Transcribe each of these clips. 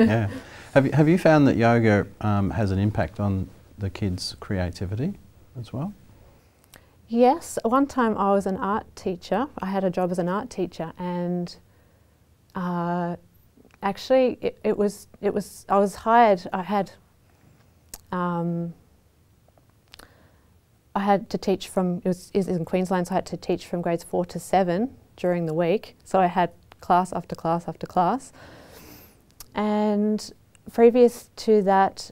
Yeah. Have you found that yoga has an impact on the kids' creativity as well? Yes. One time I was an art teacher. I had a job as an art teacher, and actually I was hired. I had to teach from, it was in Queensland, so I had to teach from grades 4 to 7 during the week. So I had class after class after class. And previous to that,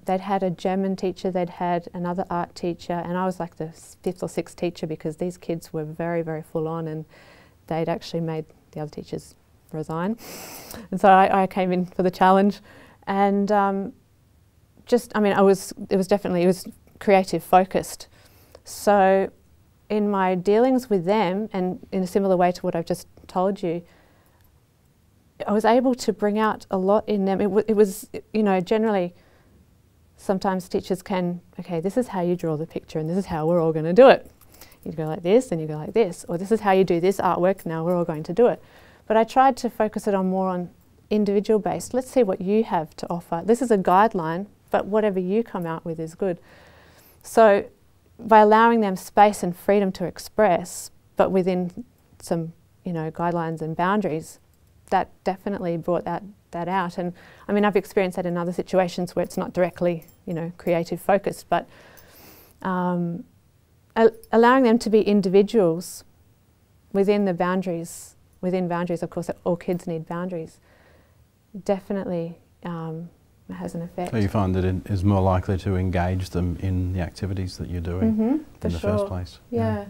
they'd had a German teacher, they'd had another art teacher, and I was like the 5th or 6th teacher because these kids were very, very full on, and they'd actually made the other teachers resign. And so I came in for the challenge, and it was creative focused. So in my dealings with them, and in a similar way to what I've just told you, I was able to bring out a lot in them. It was, you know, generally sometimes teachers can, okay, this is how you draw the picture and this is how we're all going to do it. You go like this and you go like this, or this is how you do this artwork, now we're all going to do it. But I tried to focus it on more on individual based. Let's see what you have to offer. This is a guideline, but whatever you come out with is good. So by allowing them space and freedom to express, but within some, you know, guidelines and boundaries, that definitely brought that out. And I mean, I've experienced that in other situations where it's not directly, you know, creative focused, but allowing them to be individuals within the boundaries, of course, all kids need boundaries, definitely has an effect. So you find that it is more likely to engage them in the activities that you're doing in the first place? Yeah.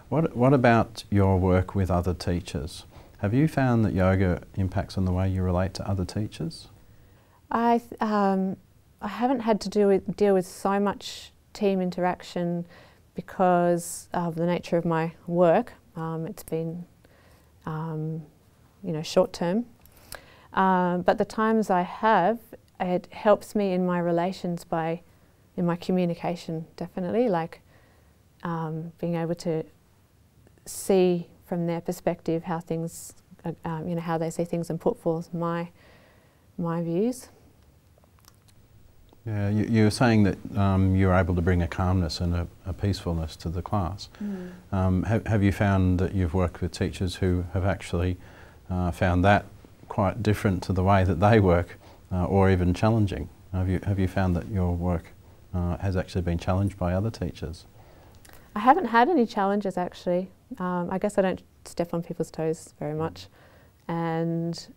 What about your work with other teachers? Have you found that yoga impacts on the way you relate to other teachers? I haven't had to deal with so much team interaction because of the nature of my work. It's been, you know, short term. But the times I have, it helps me in my relations in my communication, definitely, like being able to see from their perspective how things, you know, how they see things and put forth my views. Yeah, you were saying that you were able to bring a calmness and a peacefulness to the class. Have you found that you've worked with teachers who have actually found that quite different to the way that they work, or even challenging? Have you found that your work has actually been challenged by other teachers? I haven't had any challenges actually. I guess I don't step on people's toes very much, and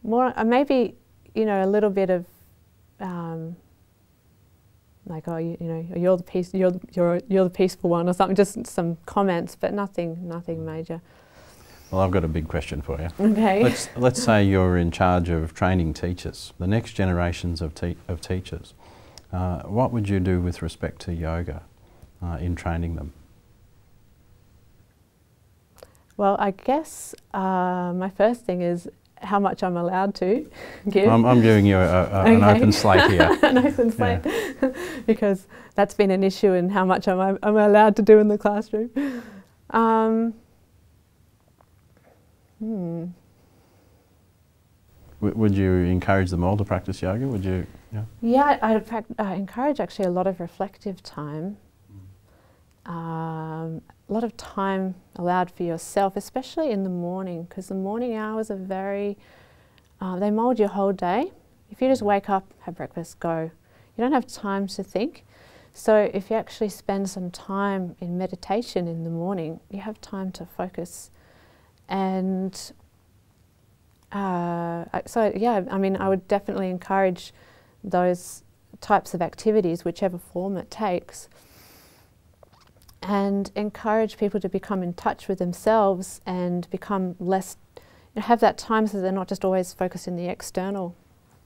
more maybe, you know, a little bit of like, oh, you know, you're the peaceful one or something. Just some comments, but nothing major. Well, I've got a big question for you. Okay. Let's say you're in charge of training teachers, the next generations of teachers. What would you do with respect to yoga in training them? Well, I guess my first thing is how much I'm allowed to give. I'm giving you an open slate here. An open slate, yeah. Because that's been an issue in how much I'm allowed to do in the classroom. Would you encourage them all to practice yoga? Would you? Yeah, I'd encourage actually a lot of reflective time. A lot of time allowed for yourself, especially in the morning, because the morning hours are very, they mould your whole day. If you just wake up, have breakfast, go, you don't have time to think. So if you actually spend some time in meditation in the morning, you have time to focus. And so yeah, I mean, I would definitely encourage those types of activities, whichever form it takes, and encourage people to become in touch with themselves and become less, have that time so they're not just always focused in the external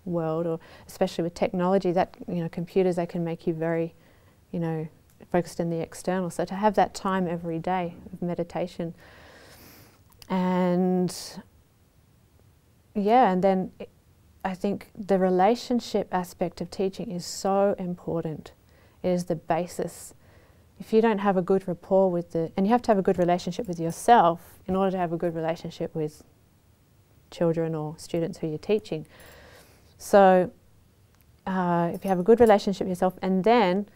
world, or especially with technology, that, you know, computers, they can make you very, you know, focused in the external. So to have that time every day of meditation. And yeah, and then I think the relationship aspect of teaching is so important. It is the basis. If you don't have a good rapport with and you have to have a good relationship with yourself in order to have a good relationship with children or students who you're teaching. So if you have a good relationship with yourself, and then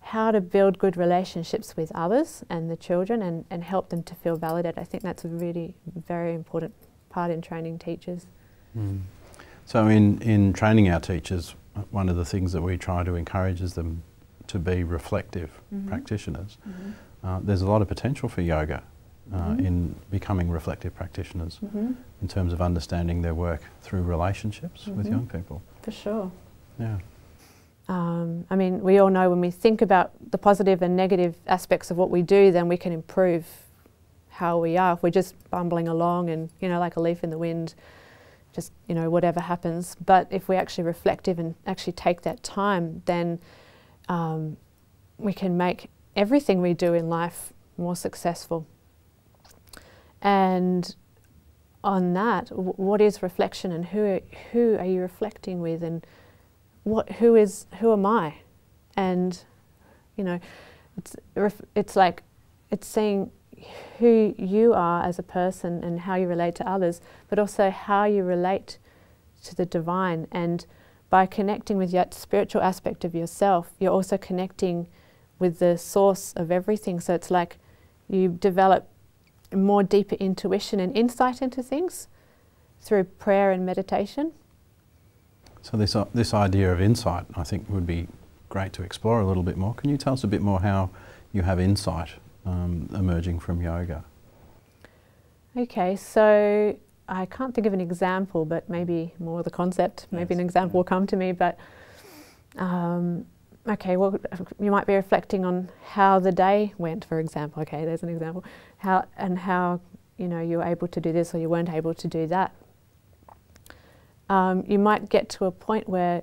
how to build good relationships with others and the children and help them to feel validated. I think that's a really very important part in training teachers. Mm. So in training our teachers, one of the things that we try to encourage is them to be reflective practitioners. There's a lot of potential for yoga in becoming reflective practitioners in terms of understanding their work through relationships with young people. For sure. Yeah. I mean, we all know when we think about the positive and negative aspects of what we do, then we can improve how we are. If we're just bumbling along and, you know, like a leaf in the wind, just, you know, whatever happens. But if we're actually reflective and actually take that time, then we can make everything we do in life more successful. And on that, what is reflection, and who are you reflecting with, and who am I? And, you know, it's like, it's seeing who you are as a person and how you relate to others, but also how you relate to the divine. And by connecting with that spiritual aspect of yourself, you're also connecting with the source of everything. So it's like you develop more deeper intuition and insight into things through prayer and meditation. So this idea of insight, I think, would be great to explore a little bit more. Can you tell us a bit more how you have insight emerging from yoga? Okay, so I can't think of an example, but maybe more the concept. Maybe an example will come to me, but okay, well, you might be reflecting on how the day went, for example. Okay, there's an example. How you know, you were able to do this or you weren't able to do that. You might get to a point where,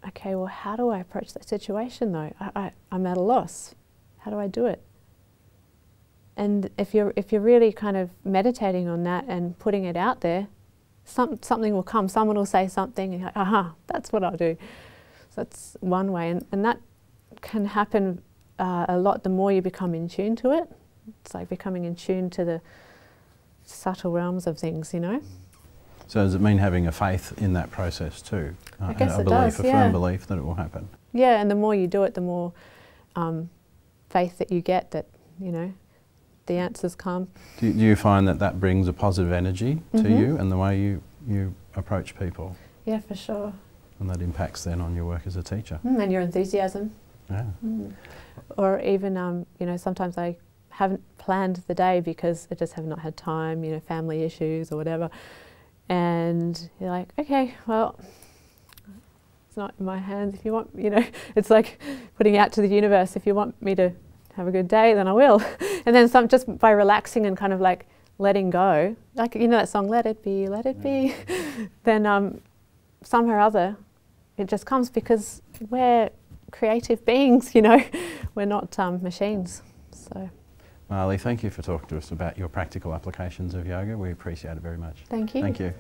okay, well, how do I approach that situation though? I'm at a loss. How do I do it? And if you're really kind of meditating on that and putting it out there, something will come. Someone will say something, and you're like, aha, that's what I'll do. So that's one way, and that can happen a lot the more you become in tune to it. It's like becoming in tune to the subtle realms of things, you know. So does it mean having a faith in that process too? I guess it does, yeah. A firm belief that it will happen. Yeah, and the more you do it, the more faith that you get that, you know, the answers come. Do you find that that brings a positive energy to you and the way you approach people? Yeah, for sure. And that impacts then on your work as a teacher. And your enthusiasm. Yeah. Or even, you know, sometimes I haven't planned the day because I just have not had time, you know, family issues or whatever. And you're like, okay, well, it's not in my hands. If you want, you know, it's like putting out to the universe, if you want me to have a good day, then I will. And then just by relaxing and kind of like letting go, like, you know that song, let it be, then somehow or other it just comes, because we're creative beings, you know, we're not machines. So. Mali, thank you for talking to us about your practical applications of yoga. We appreciate it very much. Thank you. Thank you.